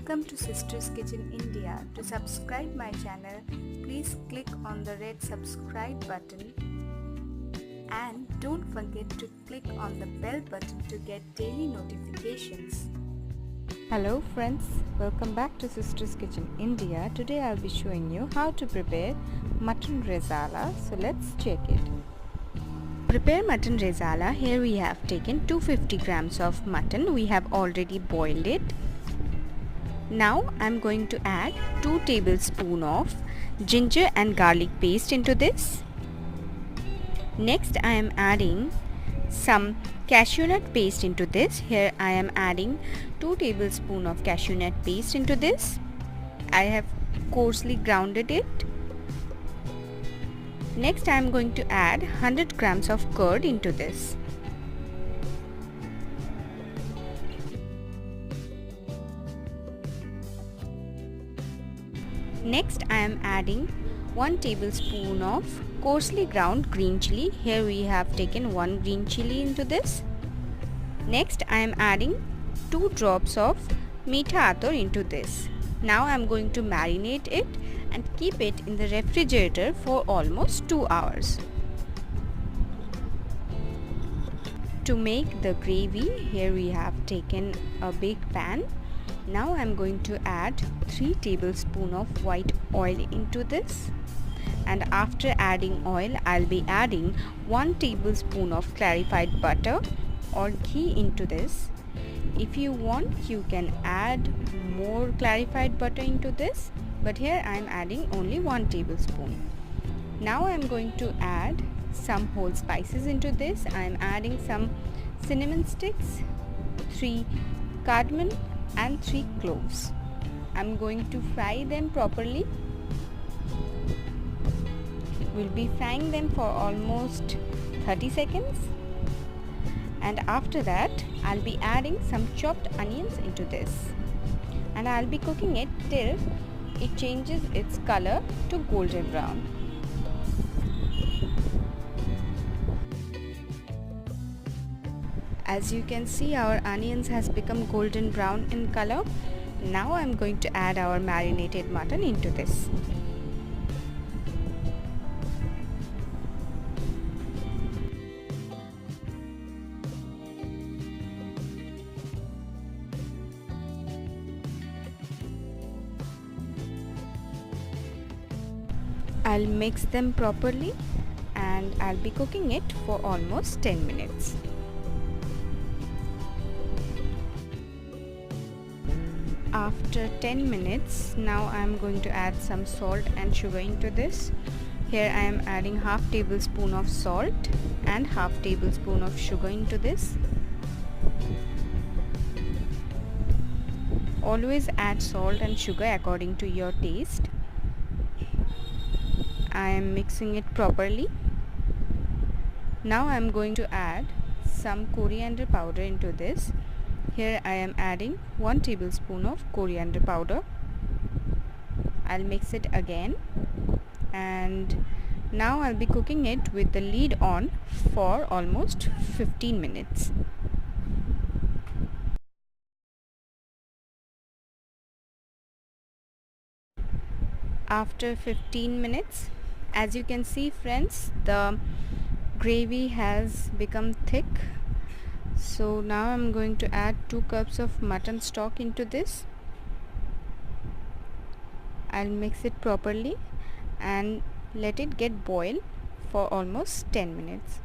Welcome to Sisters Kitchen India. To subscribe my channel, please click on the red subscribe button and don't forget to click on the bell button to get daily notifications. Hello friends, welcome back to Sisters Kitchen India. Today I'll be showing you how to prepare Mutton Rezala. So let's check it. Prepare Mutton Rezala. Here we have taken 250 grams of mutton. We have already boiled it. Now I'm going to add 2 tablespoons of ginger and garlic paste into this. Next I am adding some cashew nut paste into this. Here I am adding 2 tablespoons of cashew nut paste into this. I have coarsely grounded it. Next I am going to add 100 grams of curd into this. Next I am adding 1 tablespoon of coarsely ground green chili. Here we have taken 1 green chili into this. Next I am adding 2 drops of meetha atar into this. Now I am going to marinate it and keep it in the refrigerator for almost 2 hours. To make the gravy, here we have taken a big pan. Now I am going to add 3 tablespoons of white oil into this, and after adding oil I'll be adding 1 tablespoon of clarified butter or ghee into this. If you want, you can add more clarified butter into this, but here I am adding only 1 tablespoon. Now I am going to add some whole spices into this. I am adding some cinnamon sticks, 3 cardamom and 3 cloves. I am going to fry them properly. We'll be frying them for almost 30 seconds. And after that I'll be adding some chopped onions into this, and I'll be cooking it till it changes its color to golden brown. As you can see, our onions has become golden brown in color. Now I'm going to add our marinated mutton into this. I'll mix them properly and I'll be cooking it for almost 10 minutes. After 10 minutes, now I am going to add some salt and sugar into this. Here I am adding half tablespoon of salt and half tablespoon of sugar into this. Always add salt and sugar according to your taste. I am mixing it properly. Now I am going to add some coriander powder into this. Here I am adding 1 tablespoon of coriander powder. I'll mix it again, and now I'll be cooking it with the lid on for almost 15 minutes. After 15 minutes, as you can see friends, the gravy has become thick. So now I'm going to add 2 cups of mutton stock into this. I'll mix it properly and let it get boiled for almost 10 minutes.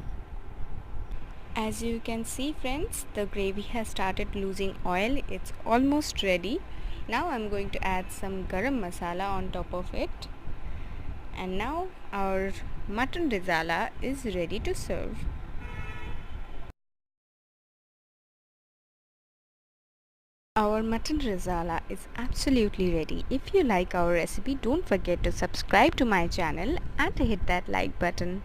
As you can see friends, the gravy has started losing oil. It's almost ready. Now I'm going to add some garam masala on top of it. And now our mutton rezala is ready to serve. Our mutton rezala is absolutely ready. If you like our recipe, don't forget to subscribe to my channel and hit that like button.